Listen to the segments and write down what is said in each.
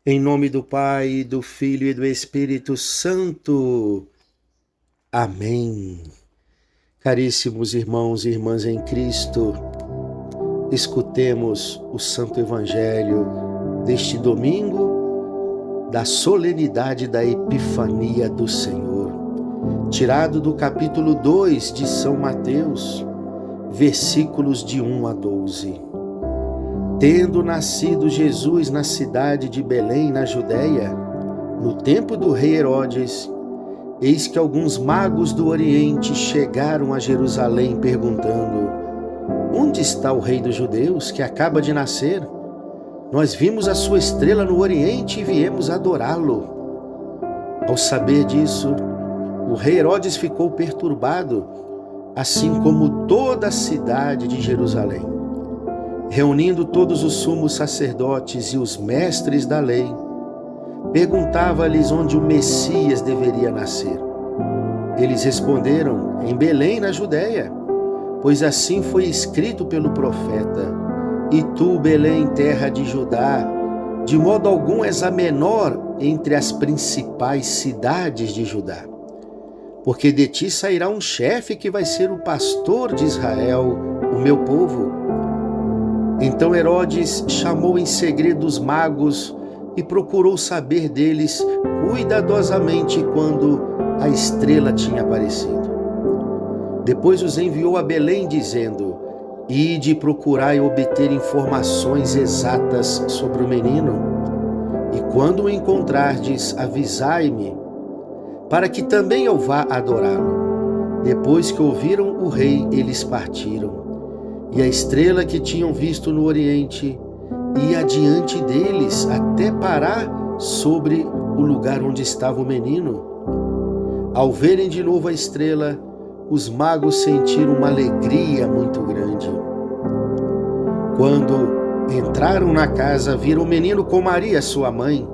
Em nome do Pai, do Filho e do Espírito Santo. Amém. Caríssimos irmãos e irmãs em Cristo, escutemos o Santo Evangelho deste domingo da solenidade da Epifania do Senhor, tirado do capítulo 2 de São Mateus, versículos de 1 a 12. Tendo nascido Jesus na cidade de Belém, na Judéia, no tempo do rei Herodes, eis que alguns magos do Oriente chegaram a Jerusalém perguntando: onde está o rei dos judeus que acaba de nascer? Nós vimos a sua estrela no Oriente e viemos adorá-lo. Ao saber disso, o rei Herodes ficou perturbado, assim como toda a cidade de Jerusalém. Reunindo todos os sumos sacerdotes e os mestres da lei, perguntava-lhes onde o Messias deveria nascer. Eles responderam: em Belém, na Judéia, pois assim foi escrito pelo profeta: e tu, Belém, terra de Judá, de modo algum és a menor entre as principais cidades de Judá. Porque de ti sairá um chefe que vai ser o pastor de Israel, o meu povo. Então Herodes chamou em segredo os magos e procurou saber deles cuidadosamente quando a estrela tinha aparecido. Depois os enviou a Belém, dizendo: ide procurai obter informações exatas sobre o menino, e quando o encontrardes, avisai-me, para que também eu vá adorá-lo. Depois que ouviram o rei, eles partiram. E a estrela que tinham visto no Oriente ia adiante deles até parar sobre o lugar onde estava o menino. Ao verem de novo a estrela, os magos sentiram uma alegria muito grande. Quando entraram na casa, viram o menino com Maria, sua mãe.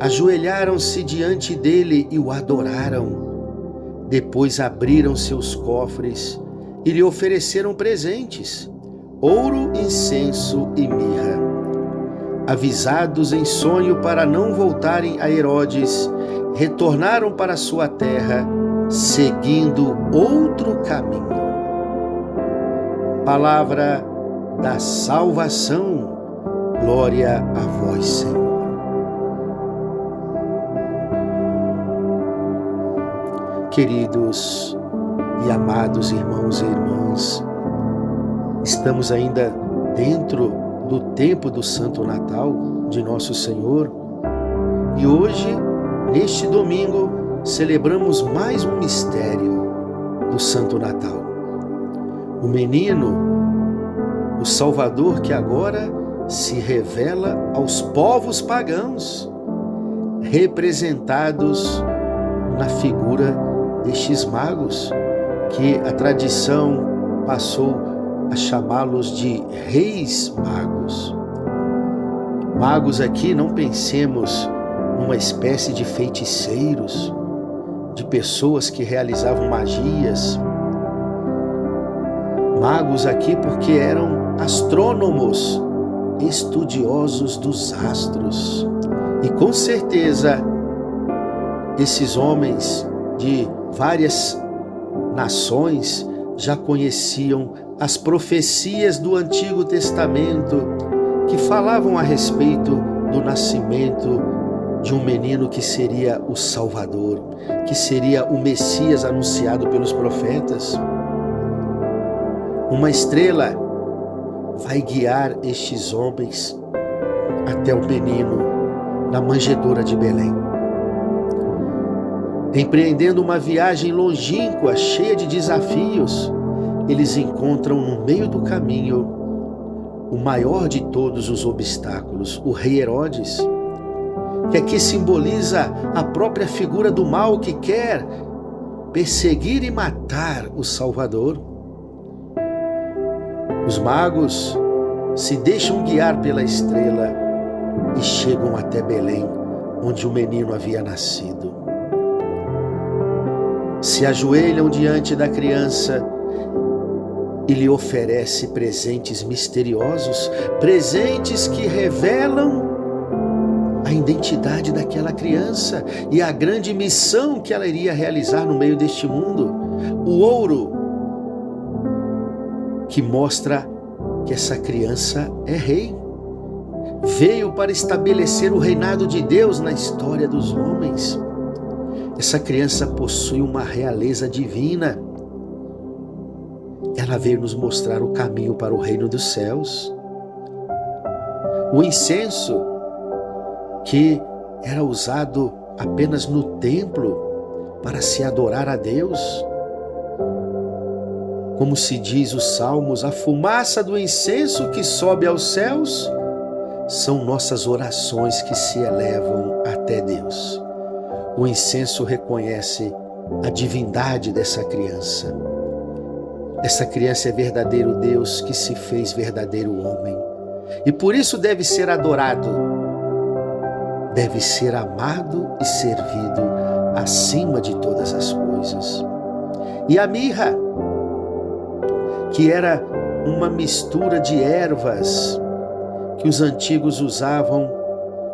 Ajoelharam-se diante dele e o adoraram. Depois abriram seus cofres e lhe ofereceram presentes: ouro, incenso e mirra. Avisados em sonho para não voltarem a Herodes, retornaram para sua terra, seguindo outro caminho. Palavra da salvação. Glória a vós, Senhor. Queridos e amados irmãos e irmãs, estamos ainda dentro do tempo do Santo Natal de Nosso Senhor e hoje, neste domingo, celebramos mais um mistério do Santo Natal. O menino, o Salvador, que agora se revela aos povos pagãos, representados na figura destes magos, que a tradição passou a chamá-los de reis magos. Magos aqui, não pensemos numa espécie de feiticeiros, de pessoas que realizavam magias. Magos aqui porque eram astrônomos, estudiosos dos astros. E com certeza, esses homens de várias nações já conheciam as profecias do Antigo Testamento que falavam a respeito do nascimento de um menino que seria o Salvador, que seria o Messias anunciado pelos profetas. Uma estrela vai guiar estes homens até o menino na manjedoura de Belém. Empreendendo uma viagem longínqua, cheia de desafios, eles encontram no meio do caminho o maior de todos os obstáculos, o rei Herodes, que aqui simboliza a própria figura do mal que quer perseguir e matar o Salvador. Os magos se deixam guiar pela estrela e chegam até Belém, onde o menino havia nascido. Se ajoelham diante da criança e lhe oferece presentes misteriosos, presentes que revelam a identidade daquela criança e a grande missão que ela iria realizar no meio deste mundo. O ouro que mostra que essa criança é rei. Veio para estabelecer o reinado de Deus na história dos homens. Essa criança possui uma realeza divina. Ela veio nos mostrar o caminho para o reino dos céus. O incenso, que era usado apenas no templo para se adorar a Deus, como se diz os Salmos, a fumaça do incenso que sobe aos céus são nossas orações que se elevam até Deus. O incenso reconhece a divindade dessa criança. Essa criança é verdadeiro Deus que se fez verdadeiro homem. E por isso deve ser adorado, deve ser amado e servido acima de todas as coisas. E a mirra, que era uma mistura de ervas que os antigos usavam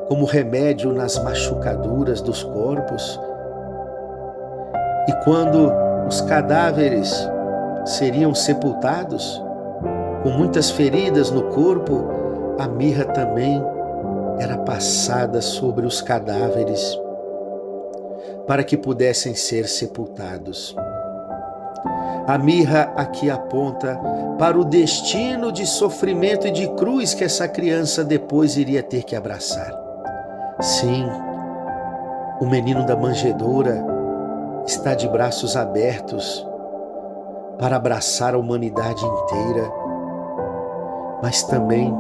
como remédio nas machucaduras dos corpos. E quando os cadáveres seriam sepultados, com muitas feridas no corpo, a mirra também era passada sobre os cadáveres para que pudessem ser sepultados. A mirra aqui aponta para o destino de sofrimento e de cruz que essa criança depois iria ter que abraçar. Sim, o menino da manjedoura está de braços abertos para abraçar a humanidade inteira, mas também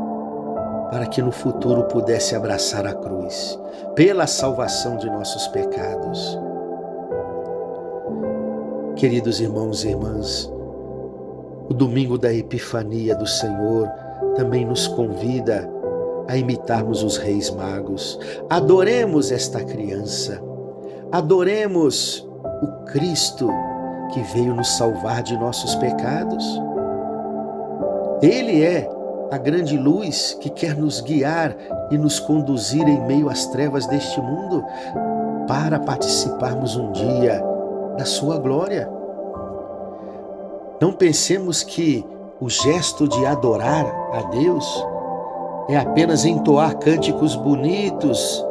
para que no futuro pudesse abraçar a cruz, pela salvação de nossos pecados. Queridos irmãos e irmãs, o domingo da Epifania do Senhor também nos convida a imitarmos os Reis Magos. Adoremos esta criança, adoremos o Cristo que veio nos salvar de nossos pecados. Ele é a grande luz que quer nos guiar e nos conduzir em meio às trevas deste mundo para participarmos um dia da sua glória. Não pensemos que o gesto de adorar a Deus é apenas entoar cânticos bonitos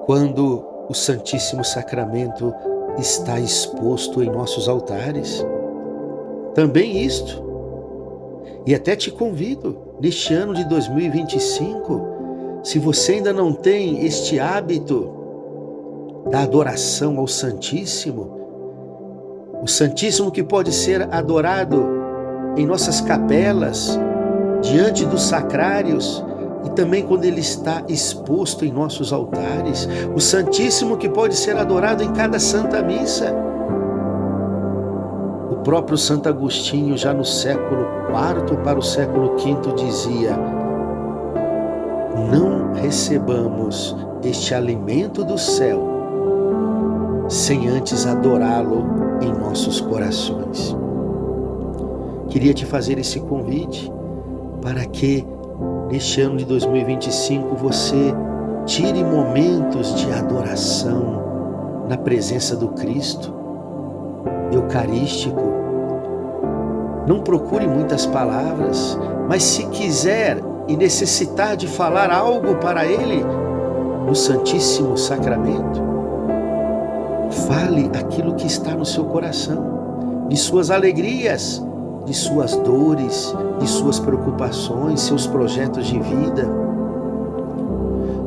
quando o Santíssimo Sacramento está exposto em nossos altares. Também isto. E até te convido, neste ano de 2025, se você ainda não tem este hábito da adoração ao Santíssimo, o Santíssimo que pode ser adorado em nossas capelas, diante dos sacrários e também quando ele está exposto em nossos altares, o Santíssimo que pode ser adorado em cada Santa Missa. O próprio Santo Agostinho, já no século IV para o século V, dizia: não recebamos este alimento do céu sem antes adorá-lo em nossos corações. Queria te fazer esse convite para que neste ano de 2025 você tire momentos de adoração na presença do Cristo Eucarístico. Não procure muitas palavras, mas se quiser e necessitar de falar algo para Ele no Santíssimo Sacramento, fale aquilo que está no seu coração, de suas alegrias, de suas dores, de suas preocupações, seus projetos de vida,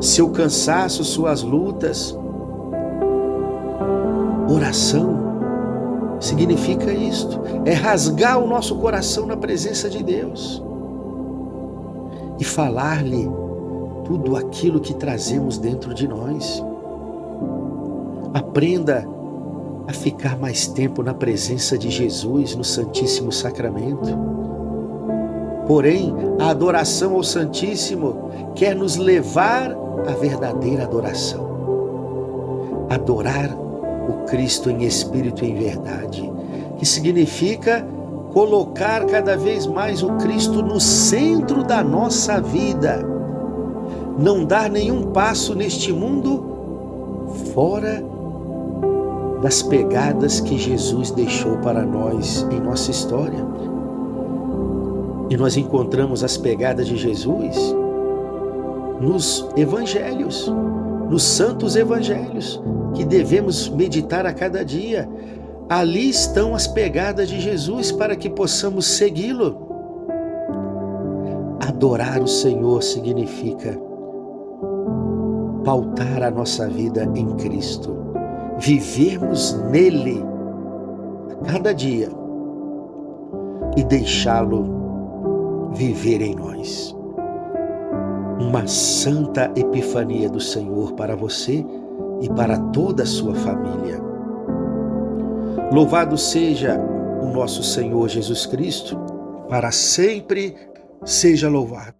seu cansaço, suas lutas. Oração significa isto, é rasgar o nosso coração na presença de Deus e falar-lhe tudo aquilo que trazemos dentro de nós. Aprenda a ficar mais tempo na presença de Jesus no Santíssimo Sacramento. Porém, a adoração ao Santíssimo quer nos levar à verdadeira adoração. Adorar o Cristo em espírito e em verdade, que significa colocar cada vez mais o Cristo no centro da nossa vida, não dar nenhum passo neste mundo fora das pegadas que Jesus deixou para nós em nossa história. E nós encontramos as pegadas de Jesus nos evangelhos, nos santos evangelhos, que devemos meditar a cada dia. Ali estão as pegadas de Jesus para que possamos segui-lo. Adorar o Senhor significa pautar a nossa vida em Cristo, vivermos nele a cada dia e deixá-lo viver em nós. Uma santa epifania do Senhor para você e para toda a sua família. Louvado seja o nosso Senhor Jesus Cristo, para sempre seja louvado.